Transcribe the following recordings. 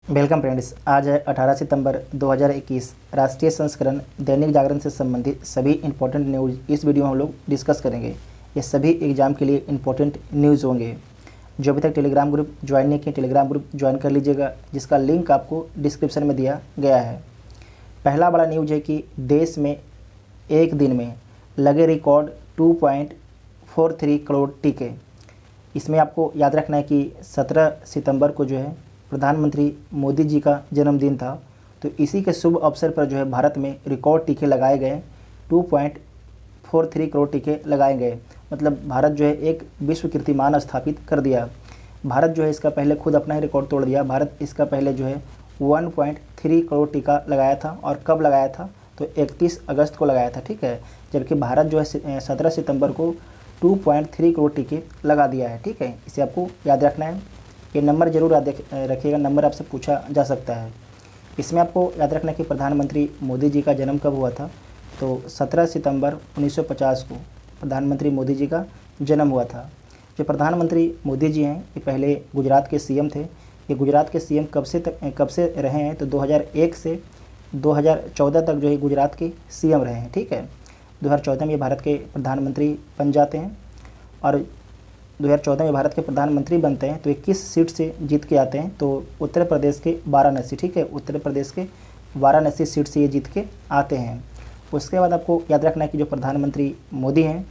Welcome friends, आज है 18 सितंबर 2021। राष्ट्रीय संस्करण दैनिक जागरण से संबंधित सभी इंपॉर्टेंट न्यूज़ इस वीडियो में हम लोग डिस्कस करेंगे। ये सभी एग्जाम के लिए इंपॉर्टेंट न्यूज़ होंगे। जो अभी तक टेलीग्राम ग्रुप ज्वाइन नहीं किए, टेलीग्राम ग्रुप ज्वाइन कर लीजिएगा, जिसका लिंक आपको डिस्क्रिप्शन में दिया गया है। पहला बड़ा न्यूज़ है कि देश में एक दिन में लगे रिकॉर्ड 2.43 करोड़ टीके। इसमें आपको याद रखना है कि 17 सितंबर को जो है प्रधानमंत्री मोदी जी का जन्मदिन था, तो इसी के शुभ अवसर पर जो है भारत में रिकॉर्ड टीके लगाए गए। 2.43 करोड़ टीके लगाए गए, मतलब भारत जो है एक विश्व कीर्तिमान स्थापित कर दिया। भारत जो है इसका पहले खुद अपना ही रिकॉर्ड तोड़ दिया। भारत इसका पहले जो है 1.3 करोड़ टीका लगाया था, और कब लगाया था तो 31 अगस्त को लगाया था, ठीक है। जबकि भारत जो है 17 सितंबर को 2.3 करोड़ टीके लगा दिया है, ठीक है। इसे आपको याद रखना है। ये नंबर जरूर याद रखिएगा, नंबर आपसे पूछा जा सकता है। इसमें आपको याद रखना है कि प्रधानमंत्री मोदी जी का जन्म कब हुआ था, तो 17 सितंबर 1950 को प्रधानमंत्री मोदी जी का जन्म हुआ था। जो प्रधानमंत्री मोदी जी हैं ये पहले गुजरात के सीएम थे। ये गुजरात के सीएम कब से रहे हैं तो 2001 से 2014 तक जो है गुजरात के सीएम रहे हैं, ठीक है। 2014 में ये भारत के प्रधानमंत्री बन जाते हैं, और 2014 में भारत के प्रधानमंत्री बनते हैं तो 21 सीट से जीत के आते हैं। तो उत्तर प्रदेश के वाराणसी, ठीक है, उत्तर प्रदेश के वाराणसी सीट से ये जीत के आते हैं। उसके बाद आपको याद रखना है कि जो प्रधानमंत्री मोदी हैं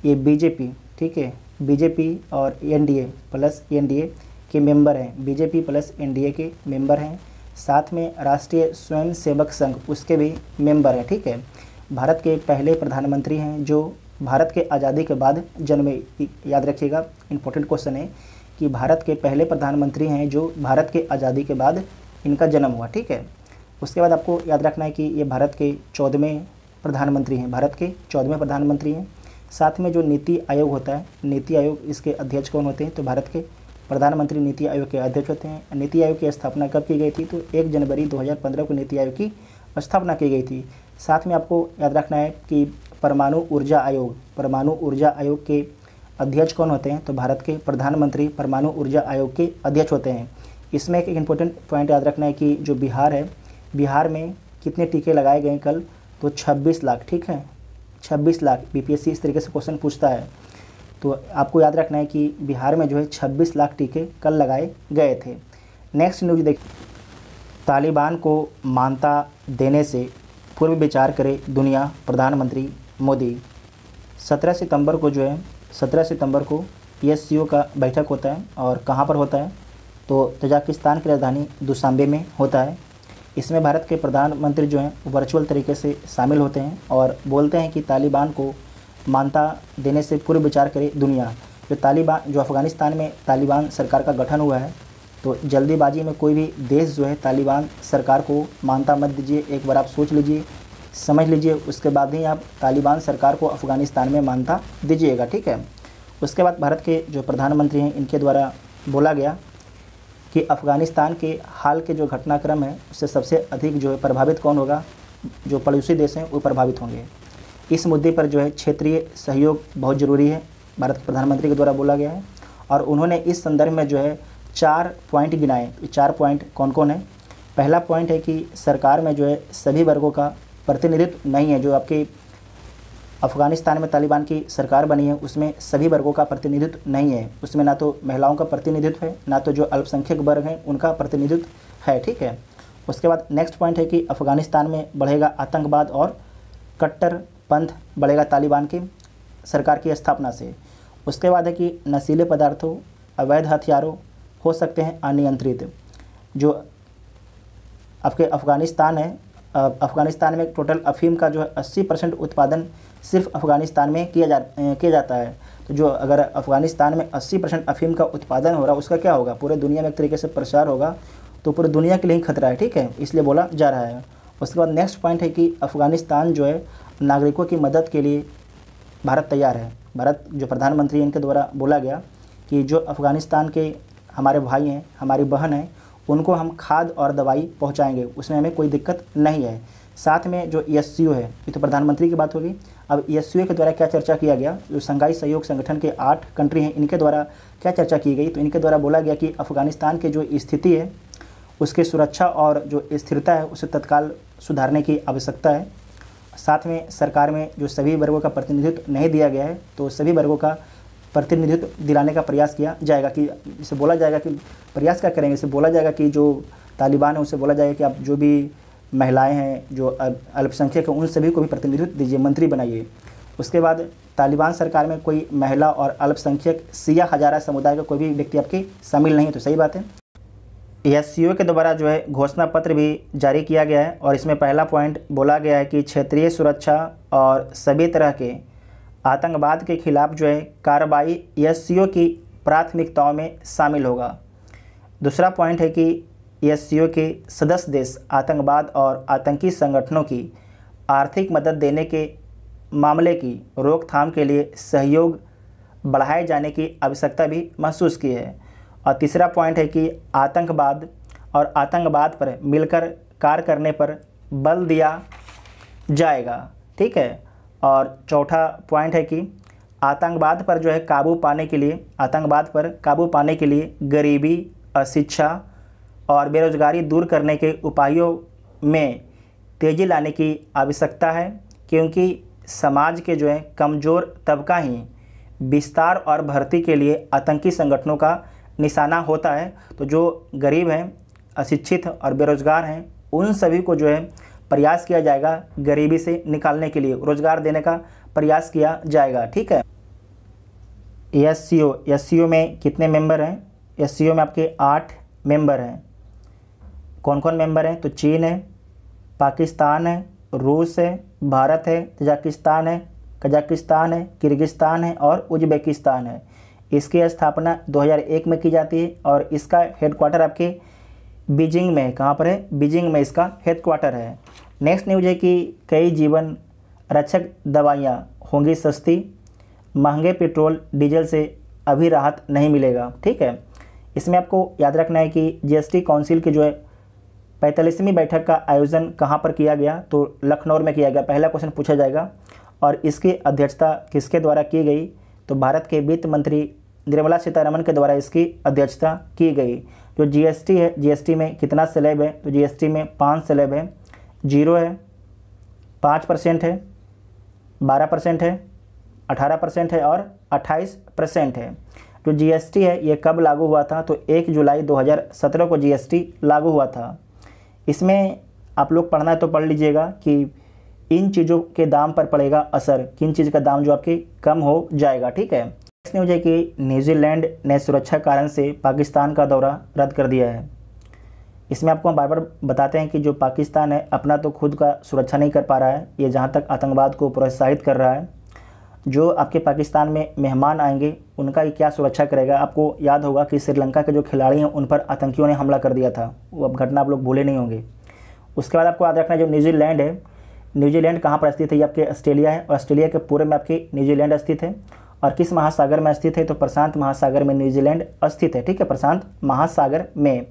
ये बीजेपी, ठीक है, बीजेपी और एनडीए प्लस एनडीए के मेंबर हैं। बीजेपी प्लस एनडीए के मेंबर हैं। साथ में राष्ट्रीय स्वयंसेवक संघ उसके भी मेंबर हैं, ठीक है। भारत के पहले प्रधानमंत्री हैं जो भारत के आज़ादी के बाद जन्मे। याद रखिएगा, इंपॉर्टेंट क्वेश्चन है कि भारत के पहले प्रधानमंत्री हैं जो भारत के आज़ादी के बाद इनका जन्म हुआ, ठीक है। उसके बाद आपको याद रखना है कि ये भारत के 14वें प्रधानमंत्री हैं, भारत के 14वें प्रधानमंत्री हैं। साथ में जो नीति आयोग होता है, नीति आयोग, इसके अध्यक्ष कौन होते हैं तो भारत के प्रधानमंत्री नीति आयोग के अध्यक्ष होते हैं। नीति आयोग की स्थापना कब की गई थी तो 1 जनवरी 2015 को नीति आयोग की स्थापना की गई थी। साथ में आपको याद रखना है कि परमाणु ऊर्जा आयोग के अध्यक्ष कौन होते हैं तो भारत के प्रधानमंत्री परमाणु ऊर्जा आयोग के अध्यक्ष होते हैं। इसमें एक इम्पोर्टेंट पॉइंट याद रखना है कि जो बिहार है, बिहार में कितने टीके लगाए गए कल तो 26 लाख, ठीक है, 26 लाख। बीपीएससी इस तरीके से क्वेश्चन पूछता है, तो आपको याद रखना है कि बिहार में जो है 26 लाख टीके कल लगाए गए थे। नेक्स्ट न्यूज़ देखिए, तालिबान को मान्यता देने से पूर्व विचार करे दुनिया, प्रधानमंत्री मोदी। 17 सितंबर को जो है 17 सितंबर को PSCO का बैठक होता है, और कहाँ पर होता है तो तजाकिस्तान की राजधानी दुशांबे में होता है। इसमें भारत के प्रधानमंत्री जो हैं वर्चुअल तरीके से शामिल होते हैं और बोलते हैं कि तालिबान को मान्यता देने से पूर्व विचार करे दुनिया। जो अफ़गानिस्तान में तालिबान सरकार का गठन हुआ है, तो जल्दीबाजी में कोई भी देश जो है तालिबान सरकार को मान्यता मत दीजिए। एक बार आप सोच लीजिए, समझ लीजिए, उसके बाद ही आप तालिबान सरकार को अफ़गानिस्तान में मान्यता दीजिएगा, ठीक है। उसके बाद भारत के जो प्रधानमंत्री हैं इनके द्वारा बोला गया कि अफ़गानिस्तान के हाल के जो घटनाक्रम है उससे सबसे अधिक जो है प्रभावित कौन होगा, जो पड़ोसी देश हैं वो प्रभावित होंगे। इस मुद्दे पर जो है क्षेत्रीय सहयोग बहुत ज़रूरी है, भारत के प्रधानमंत्री के द्वारा बोला गया है। और उन्होंने इस संदर्भ में जो है 4 पॉइंट गिनाए। 4 पॉइंट कौन कौन है? पहला पॉइंट है कि सरकार में जो है सभी वर्गों का प्रतिनिधित्व नहीं है। जो आपके अफ़गानिस्तान में तालिबान की सरकार बनी है उसमें सभी वर्गों का प्रतिनिधित्व नहीं है। उसमें ना तो महिलाओं का प्रतिनिधित्व है, ना तो जो अल्पसंख्यक वर्ग हैं उनका प्रतिनिधित्व है, ठीक है। उसके बाद नेक्स्ट पॉइंट है कि अफ़गानिस्तान में बढ़ेगा आतंकवाद और कट्टरपंथ बढ़ेगा तालिबान की सरकार की स्थापना से। उसके बाद है कि नशीले पदार्थों, अवैध हथियारों हो सकते हैं अनियंत्रित। जो आपके अफ़गानिस्तान है, अफ़गानिस्तान में टोटल अफ़ीम का जो है 80% उत्पादन सिर्फ अफ़गानिस्तान में किया जाता है। तो जो अगर अफ़गानिस्तान में 80% अफ़ीम का उत्पादन हो रहा है उसका क्या होगा, पूरे दुनिया में एक तरीके से प्रसार होगा, तो पूरी दुनिया के लिए ही खतरा है, ठीक है, इसलिए बोला जा रहा है। उसके बाद नेक्स्ट पॉइंट है कि अफ़गानिस्तान जो है नागरिकों की मदद के लिए भारत तैयार है। भारत जो प्रधानमंत्री इनके द्वारा बोला गया कि जो अफ़गानिस्तान के हमारे भाई हैं, हमारी बहन हैं, उनको हम खाद और दवाई पहुंचाएंगे, उसमें हमें कोई दिक्कत नहीं है। साथ में जो ESCO है, ये तो प्रधानमंत्री की बात होगी। अब ESCO के द्वारा क्या चर्चा किया गया, जो शंघाई सहयोग संगठन के 8 कंट्री हैं इनके द्वारा क्या चर्चा की गई, तो इनके द्वारा बोला गया कि अफ़गानिस्तान की जो स्थिति है उसकी सुरक्षा और जो स्थिरता है उसे तत्काल सुधारने की आवश्यकता है। साथ में सरकार में जो सभी वर्गों का प्रतिनिधित्व नहीं दिया गया है तो सभी वर्गों का प्रतिनिधित्व दिलाने का प्रयास किया जाएगा। कि इसे बोला जाएगा कि प्रयास क्या करेंगे, इसे बोला जाएगा कि जो तालिबान है उसे बोला जाएगा कि आप जो भी महिलाएं हैं, जो अल्पसंख्यक हैं, उन सभी को भी प्रतिनिधित्व दीजिए, मंत्री बनाइए। उसके बाद तालिबान सरकार में कोई महिला और अल्पसंख्यक सिया हजारा समुदाय का कोई भी व्यक्ति आपके शामिल नहीं है, तो सही बात है। एससीओ के द्वारा जो है घोषणा पत्र भी जारी किया गया है और इसमें पहला पॉइंट बोला गया है कि क्षेत्रीय सुरक्षा और सभी तरह के आतंकवाद के खिलाफ जो है कार्रवाई एससीओ की प्राथमिकताओं में शामिल होगा। दूसरा पॉइंट है कि एससीओ के सदस्य देश आतंकवाद और आतंकी संगठनों की आर्थिक मदद देने के मामले की रोकथाम के लिए सहयोग बढ़ाए जाने की आवश्यकता भी महसूस की है। और तीसरा पॉइंट है कि आतंकवाद और आतंकवाद पर मिलकर कार्य करने पर बल दिया जाएगा। ठीक है। और चौथा पॉइंट है कि आतंकवाद पर जो है काबू पाने के लिए गरीबी, अशिक्षा और बेरोजगारी दूर करने के उपायों में तेज़ी लाने की आवश्यकता है, क्योंकि समाज के जो है कमज़ोर तबका ही विस्तार और भर्ती के लिए आतंकी संगठनों का निशाना होता है। तो जो गरीब हैं, अशिक्षित और बेरोजगार हैं, उन सभी को जो है प्रयास किया जाएगा गरीबी से निकालने के लिए, रोजगार देने का प्रयास किया जाएगा। ठीक है। एससीओ में कितने मेंबर हैं? एससीओ में आपके 8 मेंबर हैं। कौन कौन मेंबर हैं? तो चीन है, पाकिस्तान है, रूस है, भारत है, तजाकिस्तान है, कजाकिस्तान है, किर्गिस्तान है और उज़्बेकिस्तान है। इसकी स्थापना 2001 में की जाती है और इसका हेडक्वार्टर आपके बीजिंग में है। कहाँ पर है? बीजिंग में इसका हेडक्वार्टर है। नेक्स्ट न्यूज है कि कई जीवन रक्षक दवाइयाँ होंगी सस्ती, महंगे पेट्रोल डीजल से अभी राहत नहीं मिलेगा। ठीक है। इसमें आपको याद रखना है कि जीएसटी काउंसिल की जो है 45वीं बैठक का आयोजन कहाँ पर किया गया? तो लखनऊ में किया गया। पहला क्वेश्चन पूछा जाएगा। और इसकी अध्यक्षता किसके द्वारा की गई? तो भारत के वित्त मंत्री निर्मला सीतारमण के द्वारा इसकी अध्यक्षता की गई। जो जीएसटी है, जीएसटी में कितना स्लैब है? तो जीएसटी में 5 स्लैब है। 0 है, 5% है, 12% है, 18% है और 28% है। जो जीएसटी है ये कब लागू हुआ था? तो 1 जुलाई 2017 को जीएसटी लागू हुआ था। इसमें आप लोग पढ़ना है तो पढ़ लीजिएगा कि इन चीज़ों के दाम पर पड़ेगा असर, किन चीज़ का दाम जो आपके कम हो जाएगा। ठीक है। नेक्स्ट न्यूज है कि न्यूजीलैंड ने सुरक्षा कारण से पाकिस्तान का दौरा रद्द कर दिया है। इसमें आपको हम बार बार बताते हैं कि जो पाकिस्तान है अपना तो खुद का सुरक्षा नहीं कर पा रहा है, ये जहाँ तक आतंकवाद को प्रोत्साहित कर रहा है। जो आपके पाकिस्तान में मेहमान आएंगे उनका ये क्या सुरक्षा करेगा? आपको याद होगा कि श्रीलंका के जो खिलाड़ी हैं उन पर आतंकियों ने हमला कर दिया था, वो अब घटना आप लोग भूले नहीं होंगे। उसके बाद आपको याद रखना है जो न्यूजीलैंड है, न्यूजीलैंड कहाँ पर स्थित है? ये आपके ऑस्ट्रेलिया है और ऑस्ट्रेलिया के पूर्व में आपके न्यूजीलैंड स्थित है। और किस महासागर में स्थित है? तो प्रशांत महासागर में न्यूजीलैंड स्थित है। ठीक है, प्रशांत महासागर में।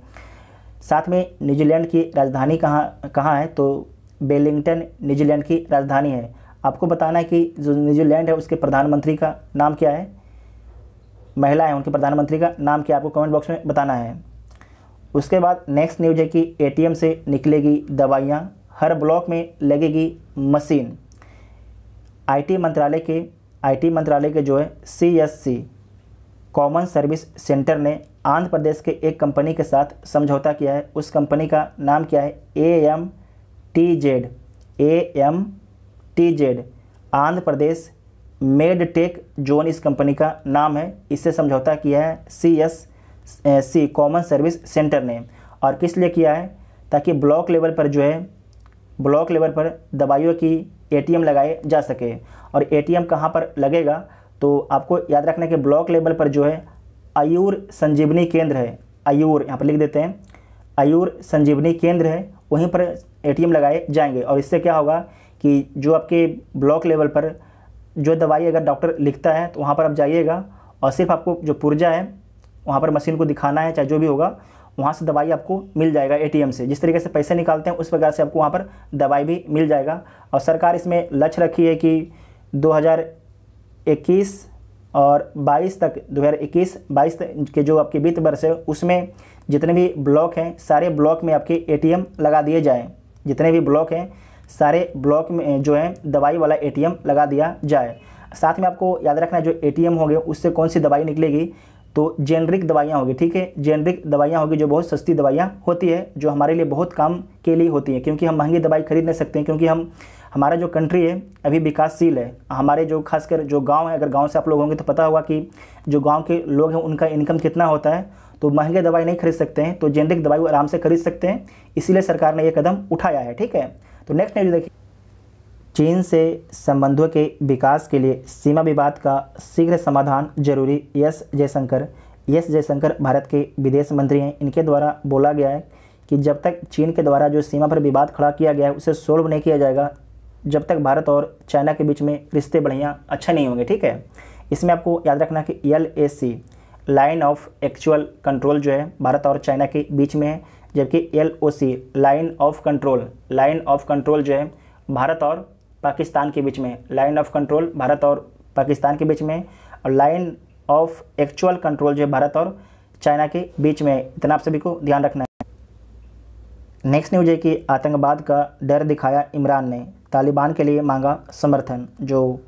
साथ में न्यूजीलैंड की राजधानी कहाँ है? तो वेलिंगटन न्यूजीलैंड की राजधानी है। आपको बताना है कि जो न्यूजीलैंड है उसके प्रधानमंत्री का नाम क्या है? महिला है, उनके प्रधानमंत्री का नाम क्या है? आपको कमेंट बॉक्स में बताना है। उसके बाद नेक्स्ट न्यूज है कि एटीएम से निकलेगी दवाइयाँ, हर ब्लॉक में लगेगी मशीन। आईटी मंत्रालय के जो है सीएससी कॉमन सर्विस सेंटर ने आंध्र प्रदेश के एक कंपनी के साथ समझौता किया है। उस कंपनी का नाम क्या है? AMTZ Andhra Pradesh medtech zone इस कंपनी का नाम है। इससे समझौता किया है CSC कॉमन सर्विस सेंटर ने। और किस लिए किया है? ताकि ब्लॉक लेवल पर दवाइयों की एटीएम लगाए जा सके। और एटीएम कहाँ पर लगेगा? तो आपको याद रखना है कि ब्लॉक लेवल पर जो है आयुर संजीवनी केंद्र है, आयुर यहाँ पर लिख देते हैं, आयुर संजीवनी केंद्र है, वहीं पर एटीएम लगाए जाएंगे। और इससे क्या होगा कि जो आपके ब्लॉक लेवल पर जो दवाई अगर डॉक्टर लिखता है तो वहाँ पर आप जाइएगा और सिर्फ आपको जो पुर्जा है वहाँ पर मशीन को दिखाना है, चाहे जो भी होगा, वहाँ से दवाई आपको मिल जाएगा एटीएम से। जिस तरीके से पैसे निकालते हैं उस प्रकार से आपको वहाँ पर दवाई भी मिल जाएगा। और सरकार इसमें लक्ष्य रखी है कि 2021 और 22 तक 2021-22 के जो आपके वित्त वर्ष है उसमें जितने भी ब्लॉक हैं सारे ब्लॉक में आपके एटीएम लगा दिए जाएँ। जितने भी ब्लॉक हैं सारे ब्लॉक में जो है दवाई वाला एटीएम लगा दिया जाए। साथ में आपको याद रखना है जो एटीएम होंगे उससे कौन सी दवाई निकलेगी, तो जेनरिक दवाइयाँ होगी, ठीक है। जेनरिक दवाइयाँ होगी जो बहुत सस्ती दवाइयाँ होती है, जो हमारे लिए बहुत काम के लिए होती है, क्योंकि हम महंगी दवाई खरीद नहीं सकते हैं, क्योंकि हमारा जो कंट्री है अभी विकासशील है। हमारे जो खासकर जो गांव है, अगर गांव से आप लोग होंगे तो पता होगा कि जो गांव के लोग हैं उनका इनकम कितना होता है, तो महंगे दवाई नहीं खरीद सकते हैं, तो जेनरिक दवाई आराम से खरीद सकते हैं, इसीलिए सरकार ने ये कदम उठाया है, ठीक है। तो नेक्स्ट न्यूज़ देखिए, चीन से संबंधों के विकास के लिए सीमा विवाद का शीघ्र समाधान जरूरी। एस जयशंकर भारत के विदेश मंत्री हैं। इनके द्वारा बोला गया है कि जब तक चीन के द्वारा जो सीमा पर विवाद खड़ा किया गया है उसे सोल्व नहीं किया जाएगा, जब तक भारत और चाइना के बीच में रिश्ते बढ़िया अच्छा नहीं होंगे, ठीक है। इसमें आपको याद रखना कि LAC line of actual control जो है भारत और चाइना के बीच में है, जबकि LOC लाइन ऑफ कंट्रोल जो है भारत और पाकिस्तान के बीच में, लाइन ऑफ कंट्रोल भारत और पाकिस्तान के बीच में, और लाइन ऑफ एक्चुअल कंट्रोल जो है भारत और चाइना के बीच में। इतना आप सभी को ध्यान रखना है। नेक्स्ट न्यूज है कि आतंकवाद का डर दिखाया इमरान ने, तालिबान के लिए मांगा समर्थन। जो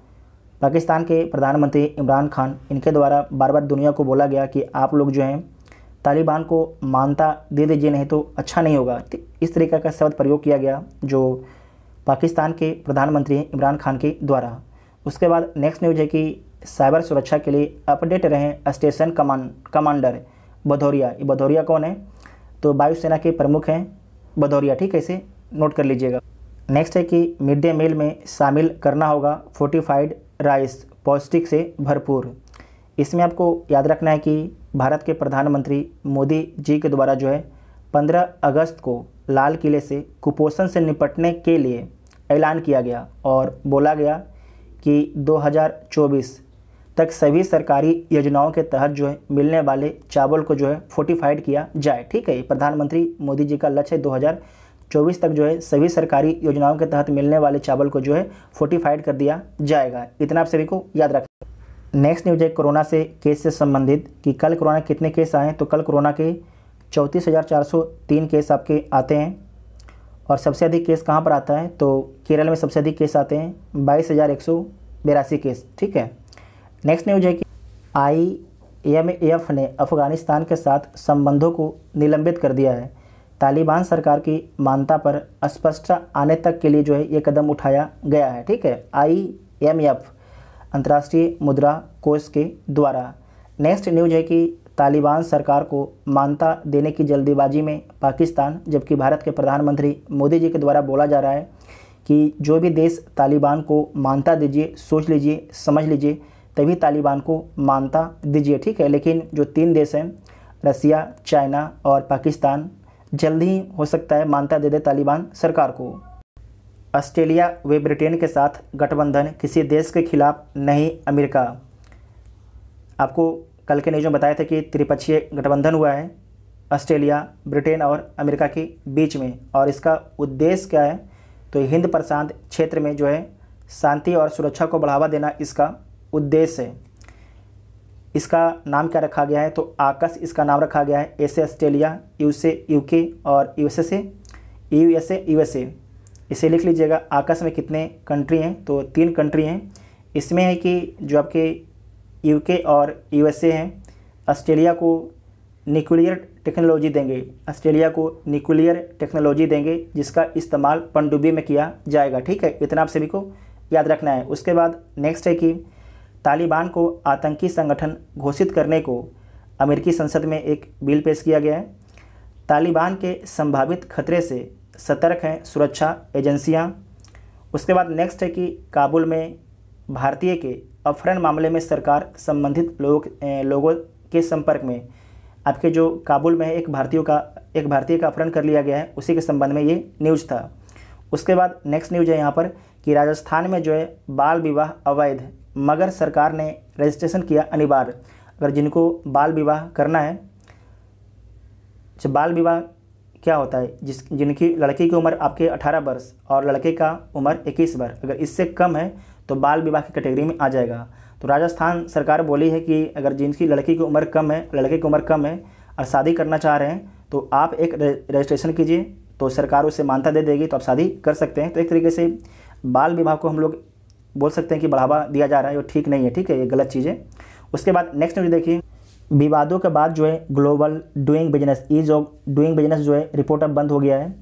पाकिस्तान के प्रधानमंत्री इमरान खान, इनके द्वारा बार बार दुनिया को बोला गया कि आप लोग जो हैं तालिबान को मानता दे दीजिए, नहीं तो अच्छा नहीं होगा। इस तरीके का शब्द प्रयोग किया गया जो पाकिस्तान के प्रधानमंत्री इमरान खान के द्वारा। उसके बाद नेक्स्ट न्यूज है कि साइबर सुरक्षा के लिए अपडेट रहें स्टेशन कमांडर भदौरिया। ये भदौरिया कौन है, तो वायुसेना के प्रमुख हैं भदौरिया, ठीक है, इसे नोट कर लीजिएगा। नेक्स्ट है कि मिड डे मील में शामिल करना होगा फोर्टिफाइड राइस, पौष्टिक से भरपूर। इसमें आपको याद रखना है कि भारत के प्रधानमंत्री मोदी जी के द्वारा जो है 15 अगस्त को लाल किले से कुपोषण से निपटने के लिए ऐलान किया गया और बोला गया कि 2024 तक सभी सरकारी योजनाओं के तहत जो है मिलने वाले चावल को जो है फोर्टिफाइड किया जाए, ठीक है। प्रधानमंत्री मोदी जी का लक्ष्य है 2024 तक जो है सभी सरकारी योजनाओं के तहत मिलने वाले चावल को जो है फोर्टिफाइड कर दिया जाएगा। इतना आप सभी को याद रखें। नेक्स्ट न्यूज है कोरोना से केस से संबंधित कि कल कोरोना कितने केस आए, तो कल कोरोना के 34,403 केस आपके आते हैं। और सबसे अधिक केस कहाँ पर आता है, तो केरल में सबसे अधिक केस आते हैं 22,182 केस, ठीक है। नेक्स्ट न्यूज है कि IMF ने अफगानिस्तान के साथ संबंधों को निलंबित कर दिया है। तालिबान सरकार की मान्यता पर अस्पष्टता आने तक के लिए जो है ये कदम उठाया गया है, ठीक है, IMF अंतर्राष्ट्रीय मुद्रा कोष के द्वारा। नेक्स्ट न्यूज है कि तालिबान सरकार को मान्यता देने की जल्दीबाजी में पाकिस्तान, जबकि भारत के प्रधानमंत्री मोदी जी के द्वारा बोला जा रहा है कि जो भी देश तालिबान को मान्यता दीजिए, सोच लीजिए, समझ लीजिए, तभी तालिबान को मान्यता दीजिए, ठीक है। लेकिन जो 3 देश हैं रसिया, चाइना और पाकिस्तान, जल्द ही हो सकता है मान्यता दे दे तालिबान सरकार को। ऑस्ट्रेलिया व ब्रिटेन के साथ गठबंधन, किसी देश के खिलाफ नहीं अमेरिका। आपको कल के न्यूज़ में बताया था कि त्रिपक्षीय गठबंधन हुआ है ऑस्ट्रेलिया, ब्रिटेन और अमेरिका के बीच में, और इसका उद्देश्य क्या है, तो हिंद प्रशांत क्षेत्र में जो है शांति और सुरक्षा को बढ़ावा देना इसका उद्देश्य है। इसका नाम क्या रखा गया है, तो आकस इसका नाम रखा गया है। ऐसे ऑस्ट्रेलिया, यू से UK और USA। इसे लिख लीजिएगा। आकस में कितने कंट्री हैं, तो 3 कंट्री हैं। इसमें है कि जो आपके UK और USA हैं ऑस्ट्रेलिया को न्यूक्लियर टेक्नोलॉजी देंगे, जिसका इस्तेमाल पनडुब्बी में किया जाएगा, ठीक है। इतना आप सभी को याद रखना है। उसके बाद नेक्स्ट है कि तालिबान को आतंकी संगठन घोषित करने को अमेरिकी संसद में एक बिल पेश किया गया है। तालिबान के संभावित खतरे से सतर्क हैं सुरक्षा एजेंसियां। उसके बाद नेक्स्ट है कि काबुल में भारतीय के अपहरण मामले में सरकार संबंधित लोगों के संपर्क में। आपके जो काबुल में है एक भारतीय का अपहरण कर लिया गया है, उसी के संबंध में ये न्यूज़ था। उसके बाद नेक्स्ट न्यूज़ है यहाँ पर कि राजस्थान में जो है बाल विवाह अवैध, मगर सरकार ने रजिस्ट्रेशन किया अनिवार्य। अगर जिनको बाल विवाह करना है, जब बाल विवाह क्या होता है, जिनकी लड़की की उम्र आपके 18 वर्ष और लड़के का उम्र 21 वर्ष, अगर इससे कम है तो बाल विवाह की कैटेगरी में आ जाएगा। तो राजस्थान सरकार बोली है कि अगर जिनकी लड़के की उम्र कम है और शादी करना चाह रहे हैं तो आप एक रजिस्ट्रेशन कीजिए, तो सरकार उसे मान्यता दे देगी, तो आप शादी कर सकते हैं। तो एक तरीके से बाल विवाह को हम लोग बोल सकते हैं कि बढ़ावा दिया जा रहा है, वो ठीक नहीं है, ठीक है, ये गलत चीज़ है। उसके बाद नेक्स्ट न्यूज़ देखिए, विवादों के बाद जो है global doing business, ease of doing business जो है रिपोर्ट अब बंद हो गया है।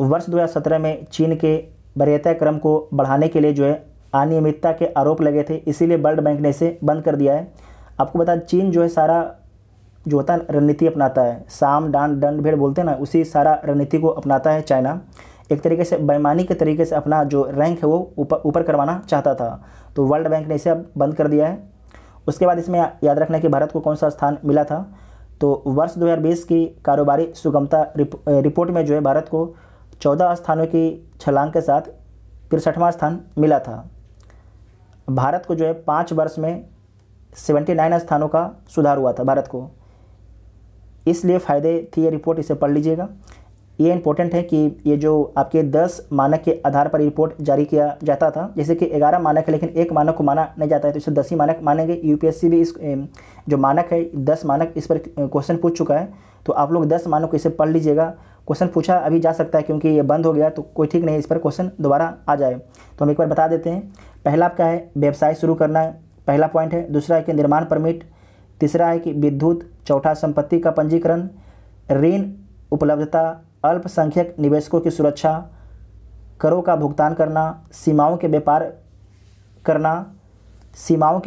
वर्ष 2017 में चीन के वरीयता क्रम को बढ़ाने के लिए जो है अनियमितता के आरोप लगे थे, इसीलिए वर्ल्ड बैंक ने इसे बंद कर दिया है। आपको बता, चीन जो है सारा जो होता है रणनीति अपनाता है, साम डांड दंड भेड़ बोलते हैं ना, उसी सारा रणनीति को अपनाता है चाइना। एक तरीके से बेईमानी के तरीके से अपना जो रैंक है वो ऊपर करवाना चाहता था, तो वर्ल्ड बैंक ने इसे अब बंद कर दिया है। उसके बाद इसमें याद रखना कि भारत को कौन सा स्थान मिला था, तो वर्ष 2020 की कारोबारी सुगमता रिपोर्ट में जो है भारत को 14 स्थानों की छलांग के साथ 63वां स्थान मिला था। भारत को जो है 5 वर्ष में 79 स्थानों का सुधार हुआ था भारत को, इसलिए फ़ायदे थी ये रिपोर्ट, इसे पढ़ लीजिएगा। ये इंपॉर्टेंट है कि ये जो आपके 10 मानक के आधार पर रिपोर्ट जारी किया जाता था, जैसे कि 11 मानक है लेकिन एक मानक को माना नहीं जाता है, तो इसे 10 ही मानक मानेंगे। यूपीएससी भी इस जो मानक है 10 मानक इस पर क्वेश्चन पूछ चुका है, तो आप लोग 10 मानक को इसे पढ़ लीजिएगा। क्वेश्चन पूछा अभी जा सकता है क्योंकि ये बंद हो गया, तो कोई ठीक नहीं है इस पर क्वेश्चन दोबारा आ जाए, तो हम एक बार बता देते हैं। पहला आपका है व्यवसाय शुरू करना है, पहला पॉइंट है। दूसरा है कि निर्माण परमिट, तीसरा है कि विद्युत, चौथा संपत्ति का पंजीकरण, ऋण उपलब्धता, अल्पसंख्यक निवेशकों की सुरक्षा, करों का भुगतान करना, सीमाओं के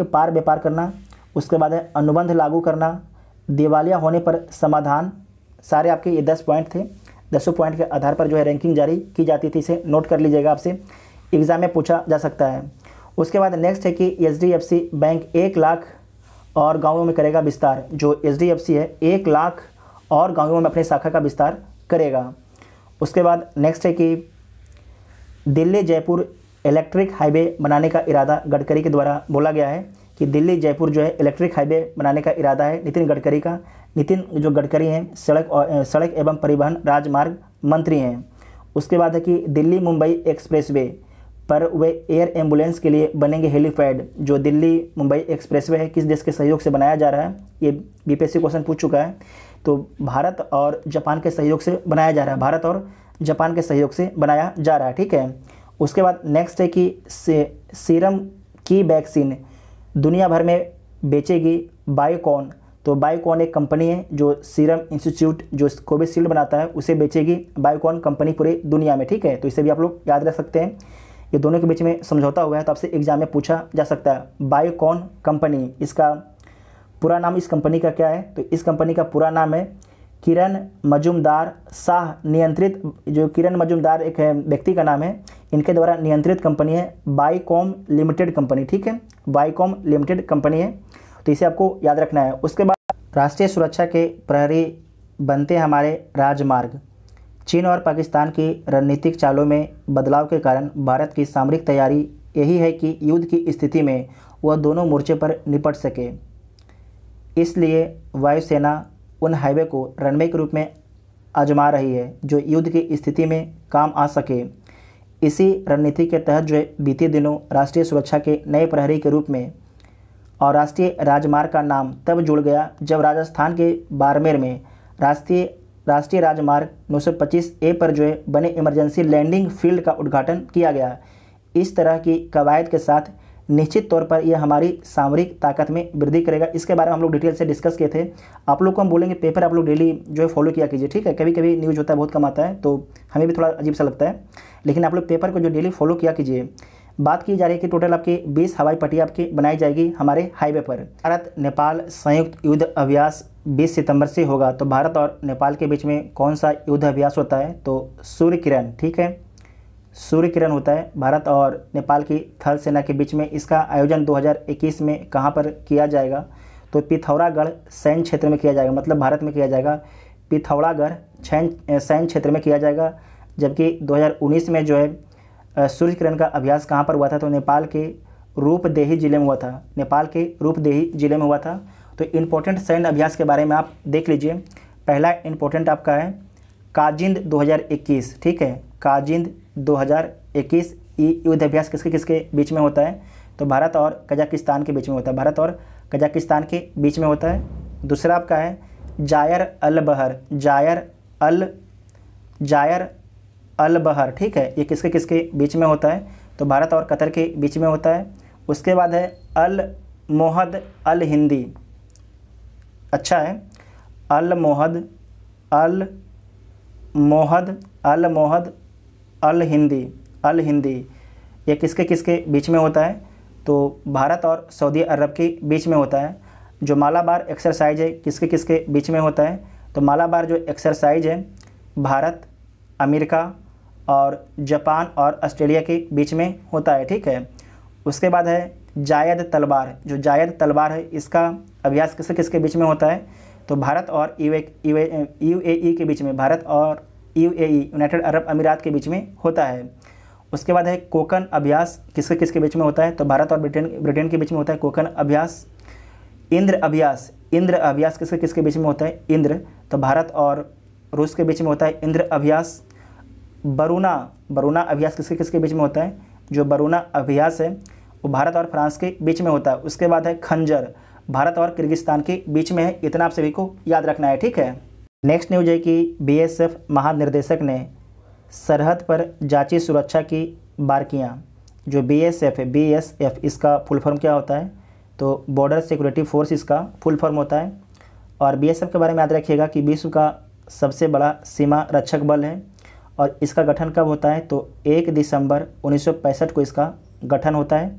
पार व्यापार करना। उसके बाद है अनुबंध लागू करना, दिवालिया होने पर समाधान। सारे आपके ये 10 पॉइंट थे, 10 पॉइंट के आधार पर जो है रैंकिंग जारी की जाती थी, इसे नोट कर लीजिएगा, आपसे एग्ज़ाम में पूछा जा सकता है। उसके बाद नेक्स्ट है कि HDFC बैंक 1 लाख और गाँवों में करेगा विस्तार। जो HDFC है 1 लाख और गाँवों में अपनी शाखा का विस्तार करेगा। उसके बाद नेक्स्ट है कि दिल्ली जयपुर इलेक्ट्रिक हाईवे बनाने का इरादा गडकरी के द्वारा बोला गया है कि दिल्ली जयपुर जो है इलेक्ट्रिक हाईवे बनाने का इरादा है नितिन गडकरी का। नितिन जो गडकरी हैं सड़क एवं परिवहन राजमार्ग मंत्री हैं। उसके बाद है कि दिल्ली मुंबई एक्सप्रेसवे पर वे एयर एम्बुलेंस के लिए बनेंगे हेलीपैड। जो दिल्ली मुंबई एक्सप्रेसवे है किस देश के सहयोग से बनाया जा रहा है, ये बीपीएससी क्वेश्चन पूछ चुका है, तो भारत और जापान के सहयोग से बनाया जा रहा है, भारत और जापान के सहयोग से बनाया जा रहा है, ठीक है। उसके बाद नेक्स्ट है कि सीरम की वैक्सीन दुनिया भर में बेचेगी बायोकॉन। तो बायोकॉन एक कंपनी है जो सीरम इंस्टीट्यूट जो कोविशील्ड बनाता है उसे बेचेगी बायोकॉन कंपनी पूरे दुनिया में, ठीक है। तो इसे भी आप लोग याद रख सकते हैं, ये दोनों के बीच में समझौता हुआ है, तो आपसे एग्जाम में पूछा जा सकता है। बायोकॉन कंपनी, इसका पूरा नाम इस कंपनी का क्या है, तो इस कंपनी का पूरा नाम है किरण मजूमदार शाह नियंत्रित। जो किरण मजूमदार एक व्यक्ति का नाम है, इनके द्वारा नियंत्रित कंपनी है बायोकॉम लिमिटेड कंपनी, ठीक है, बायोकॉम लिमिटेड कंपनी है, तो इसे आपको याद रखना है। उसके बाद राष्ट्रीय सुरक्षा के प्रहरी बनते हमारे राजमार्ग। चीन और पाकिस्तान की रणनीतिक चालों में बदलाव के कारण भारत की सामरिक तैयारी यही है कि युद्ध की स्थिति में वह दोनों मोर्चे पर निपट सके। इसलिए वायुसेना उन हाईवे को रनवे के रूप में आजमा रही है जो युद्ध की स्थिति में काम आ सके। इसी रणनीति के तहत जो है बीते दिनों राष्ट्रीय सुरक्षा के नए प्रहरी के रूप में और राष्ट्रीय राजमार्ग का नाम तब जुड़ गया जब राजस्थान के बाड़मेर में राष्ट्रीय राजमार्ग 925A पर जो है बने इमरजेंसी लैंडिंग फील्ड का उद्घाटन किया गया। इस तरह की कवायद के साथ निश्चित तौर पर यह हमारी सामरिक ताकत में वृद्धि करेगा। इसके बारे में हम लोग डिटेल से डिस्कस किए थे। आप लोग को हम बोलेंगे पेपर आप लोग डेली जो है फॉलो किया कीजिए, ठीक है। कभी कभी न्यूज़ होता है बहुत कम आता है तो हमें भी थोड़ा अजीब सा लगता है, लेकिन आप लोग पेपर को जो डेली फॉलो किया कीजिए। बात की जा रही है कि टोटल आपकी 20 हवाई पट्टियाँ आपकी बनाई जाएगी हमारे हाईवे पर। भारत नेपाल संयुक्त युद्ध अभ्यास 20 सितंबर से होगा। तो भारत और नेपाल के बीच में कौन सा युद्ध अभ्यास होता है, तो सूर्य किरण, ठीक है, सूर्य किरण होता है भारत और नेपाल की थल सेना के बीच में। इसका आयोजन 2021 में कहाँ पर किया जाएगा, तो पिथौरागढ़ सैन्य क्षेत्र में किया जाएगा, मतलब भारत में किया जाएगा, पिथौरागढ़ सैन्य क्षेत्र में किया जाएगा। जबकि 2019 में जो है सूर्य किरण का अभ्यास कहाँ पर हुआ था, तो नेपाल के रूपदेही जिले में हुआ था, नेपाल के रूपदेही जिले में हुआ था। तो इम्पोर्टेंट सैन्य अभ्यास के बारे में आप देख लीजिए। पहला इम्पोर्टेंट आपका है काजिंद 2021, ठीक है, काजिंद 2021 युद्ध अभ्यास किसके किसके बीच में होता है, तो भारत और कजाकिस्तान के बीच में होता है, भारत और कजाकिस्तान के बीच में होता है। दूसरा आपका है जायर अल बहर, जायर अल बहर, ठीक है, ये किसके किसके बीच में होता है, तो भारत और कतर के बीच में होता है। उसके बाद है अल मोहद अल हिंदी, अच्छा है, अल मोहद अल हिंदी, ये किसके किसके बीच में होता है, तो भारत और सऊदी अरब के बीच में होता है। जो मालाबार एक्सरसाइज है किसके किसके बीच में होता है, तो मालाबार जो एक्सरसाइज है भारत, अमेरिका और जापान और ऑस्ट्रेलिया के बीच में होता है, ठीक है। उसके बाद है जायद तलवार, जो जायद तलवार है इसका अभ्यास किसके किसके बीच में होता है, तो भारत और यूएई के बीच में, भारत और यूएई यूनाइटेड अरब अमीरात के बीच में होता है। उसके बाद है कोकन अभ्यास किसके किसके बीच में होता है, तो भारत और ब्रिटेन के बीच में होता है कोकन अभ्यास। इंद्र अभ्यास किसके किसके बीच में होता है, इंद्र, तो भारत और रूस के बीच में होता है इंद्र अभ्यास। बरूना अभ्यास किसके किसके बीच में होता है, जो बरूना अभ्यास है वो भारत और फ्रांस के बीच में होता है। उसके बाद है खंजर, भारत और किर्गिस्तान के बीच में है, इतना आप सभी को याद रखना है, ठीक है। नेक्स्ट न्यूज है कि बीएसएफ महानिर्देशक ने सरहद पर जांची सुरक्षा की बारीकियां, जो बीएसएफ है, बीएसएफ इसका फुल फॉर्म क्या होता है, तो बॉर्डर सिक्योरिटी फोर्स इसका फुल फॉर्म होता है। और बीएसएफ के बारे में याद रखिएगा कि विश्व का सबसे बड़ा सीमा रक्षक बल है और इसका गठन कब होता है, तो 1 दिसंबर 1965 को इसका गठन होता है।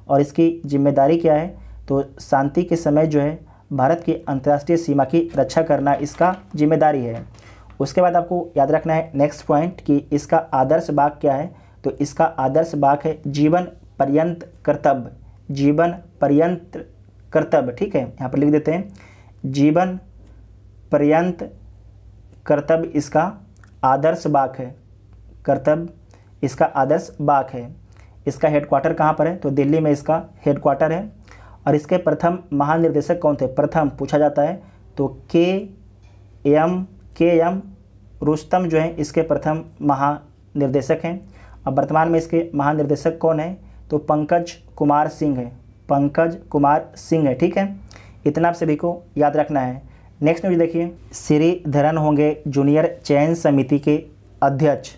और इसकी जिम्मेदारी क्या है, तो शांति के समय जो है भारत की अंतर्राष्ट्रीय सीमा की रक्षा करना इसका जिम्मेदारी है। उसके बाद आपको याद रखना है नेक्स्ट पॉइंट कि इसका आदर्श वाक्य क्या है, तो इसका आदर्श वाक्य है जीवन पर्यंत कर्तव्य, ठीक है, यहाँ पर लिख देते हैं जीवन पर्यंत कर्तव्य इसका आदर्श वाक्य है, कर्तव्य इसका आदर्श वाक्य है। इसका हेडक्वार्टर कहाँ पर है, तो दिल्ली में इसका हेडक्वार्टर है। और इसके प्रथम महानिर्देशक कौन थे, प्रथम पूछा जाता है तो के एम रुस्तम जो है इसके प्रथम महानिर्देशक हैं। अब वर्तमान में इसके महानिर्देशक कौन है, तो पंकज कुमार सिंह है, ठीक है, इतना आप सभी को याद रखना है। नेक्स्ट न्यूज देखिए, श्रीधरन होंगे जूनियर चयन समिति के अध्यक्ष,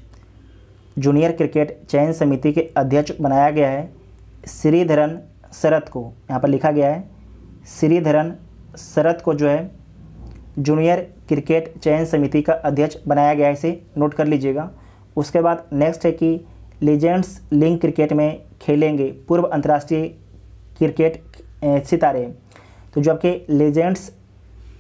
जूनियर क्रिकेट चयन समिति के अध्यक्ष बनाया गया है श्रीधरन शरत को, यहाँ पर लिखा गया है श्रीधरन शरत को जो है जूनियर क्रिकेट चयन समिति का अध्यक्ष बनाया गया है, इसे नोट कर लीजिएगा। उसके बाद नेक्स्ट है कि लीजेंड्स लीग क्रिकेट में खेलेंगे पूर्व अंतर्राष्ट्रीय क्रिकेट सितारे, तो जो आपके लीजेंड्स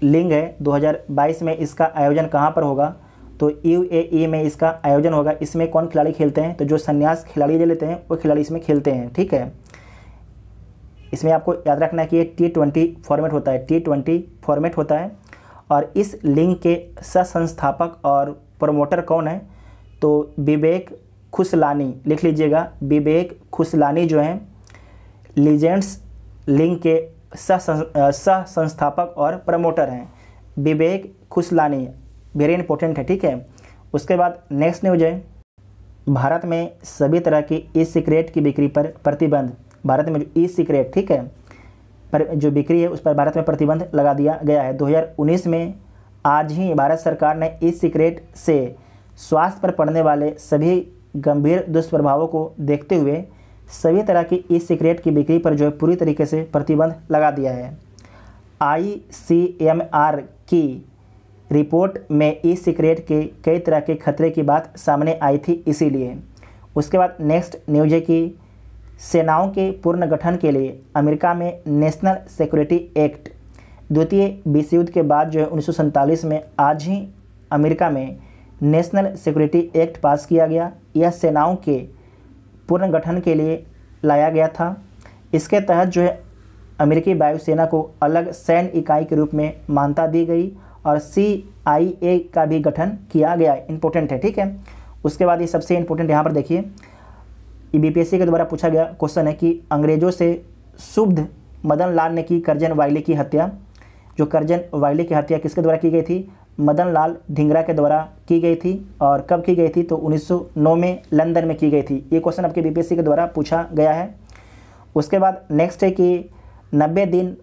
लीग है 2022 में इसका आयोजन कहाँ पर होगा, तो यूएई में इसका आयोजन होगा। इसमें कौन खिलाड़ी खेलते हैं, तो जो संन्यास खिलाड़ी ले लेते हैं वो खिलाड़ी इसमें खेलते हैं, ठीक है। इसमें आपको याद रखना है कि ये T20 फॉर्मेट होता है, T20 फॉर्मेट होता है। और इस लीग के सह-संस्थापक और प्रमोटर कौन है, तो विवेक खुसलानी, लिख लीजिएगा, विवेक खुसलानी जो हैं लीजेंड्स लीग के सह संस्थापक और प्रमोटर हैं, विवेक खुसलानी, वेरी इंपॉर्टेंट है, ठीक है। उसके बाद नेक्स्ट न्यूज है, भारत में सभी तरह की ई सिगरेट की बिक्री पर प्रतिबंध, भारत में जो ई सिगरेट, ठीक है, पर जो बिक्री है उस पर भारत में प्रतिबंध लगा दिया गया है। 2019 में आज ही भारत सरकार ने ई सिगरेट से स्वास्थ्य पर पड़ने वाले सभी गंभीर दुष्प्रभावों को देखते हुए सभी तरह की ई सिगरेट की बिक्री पर जो है पूरी तरीके से प्रतिबंध लगा दिया है। ICMR की रिपोर्ट में ई सिगरेट के कई तरह के खतरे की बात सामने आई थी, इसीलिए। उसके बाद नेक्स्ट न्यूज है कि सेनाओं के पुनर्गठन के लिए अमेरिका में नेशनल सिक्योरिटी एक्ट, द्वितीय विश्व युद्ध के बाद जो है 1947 में आज ही अमेरिका में नेशनल सिक्योरिटी एक्ट पास किया गया। यह सेनाओं के पुनर्गठन के लिए लाया गया था। इसके तहत जो है अमेरिकी वायुसेना को अलग सैन्य इकाई के रूप में मान्यता दी गई और CIA का भी गठन किया गया। इंपॉर्टेंट है, ठीक है। उसके बाद ये सबसे इंपॉर्टेंट यहाँ पर देखिए, BPSC के द्वारा पूछा गया क्वेश्चन है कि अंग्रेजों से शुद्ध मदन लाल ने की करजन वायली की हत्या। जो करजन वायली की हत्या किसके द्वारा की गई थी, मदन लाल धिंगरा के द्वारा की गई थी। और कब की गई थी, तो 1909 में लंदन में की गई थी। ये क्वेश्चन आपके BPSC के द्वारा पूछा गया है। उसके बाद नेक्स्ट है कि 90 दिन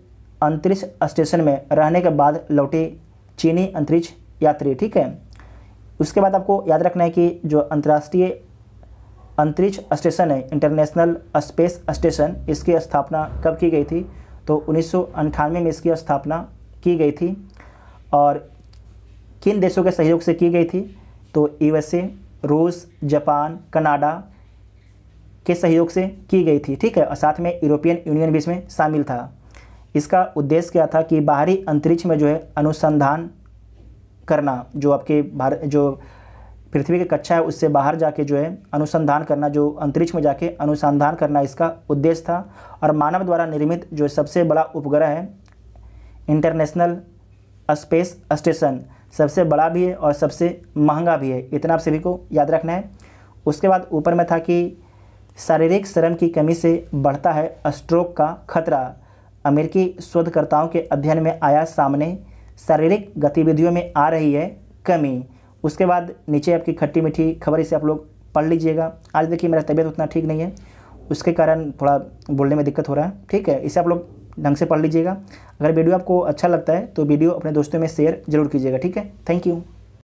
अंतरिक्ष स्टेशन में रहने के बाद लौटे चीनी अंतरिक्ष यात्री, ठीक है। उसके बाद आपको याद रखना है कि जो अंतर्राष्ट्रीय अंतरिक्ष स्टेशन है, इंटरनेशनल स्पेस स्टेशन, इसकी स्थापना कब की गई थी? तो 1998 में इसकी स्थापना की गई थी। और किन देशों के सहयोग से की गई थी? तो यूएसए, रूस, जापान, कनाडा के सहयोग से की गई थी, ठीक है। और साथ में यूरोपियन यूनियन भी इसमें शामिल था। इसका उद्देश्य क्या था कि बाहरी अंतरिक्ष में जो है अनुसंधान करना, जो आपके भारत जो पृथ्वी की कक्षा है उससे बाहर जाके जो है अनुसंधान करना, जो अंतरिक्ष में जाके अनुसंधान करना इसका उद्देश्य था। और मानव द्वारा निर्मित जो सबसे बड़ा उपग्रह है इंटरनेशनल स्पेस स्टेशन, सबसे बड़ा भी है और सबसे महंगा भी है, इतना आप सभी को याद रखना है। उसके बाद ऊपर में था कि शारीरिक श्रम की कमी से बढ़ता है स्ट्रोक का खतरा, अमेरिकी शोधकर्ताओं के अध्ययन में आया सामने, शारीरिक गतिविधियों में आ रही है कमी। उसके बाद नीचे आपकी खट्टी मीठी खबर, इसे आप लोग पढ़ लीजिएगा। आज देखिए मेरा तबीयत उतना ठीक नहीं है, उसके कारण थोड़ा बोलने में दिक्कत हो रहा है, ठीक है। इसे आप लोग ढंग से पढ़ लीजिएगा। अगर वीडियो आपको अच्छा लगता है तो वीडियो अपने दोस्तों में शेयर जरूर कीजिएगा, ठीक है। Thank you.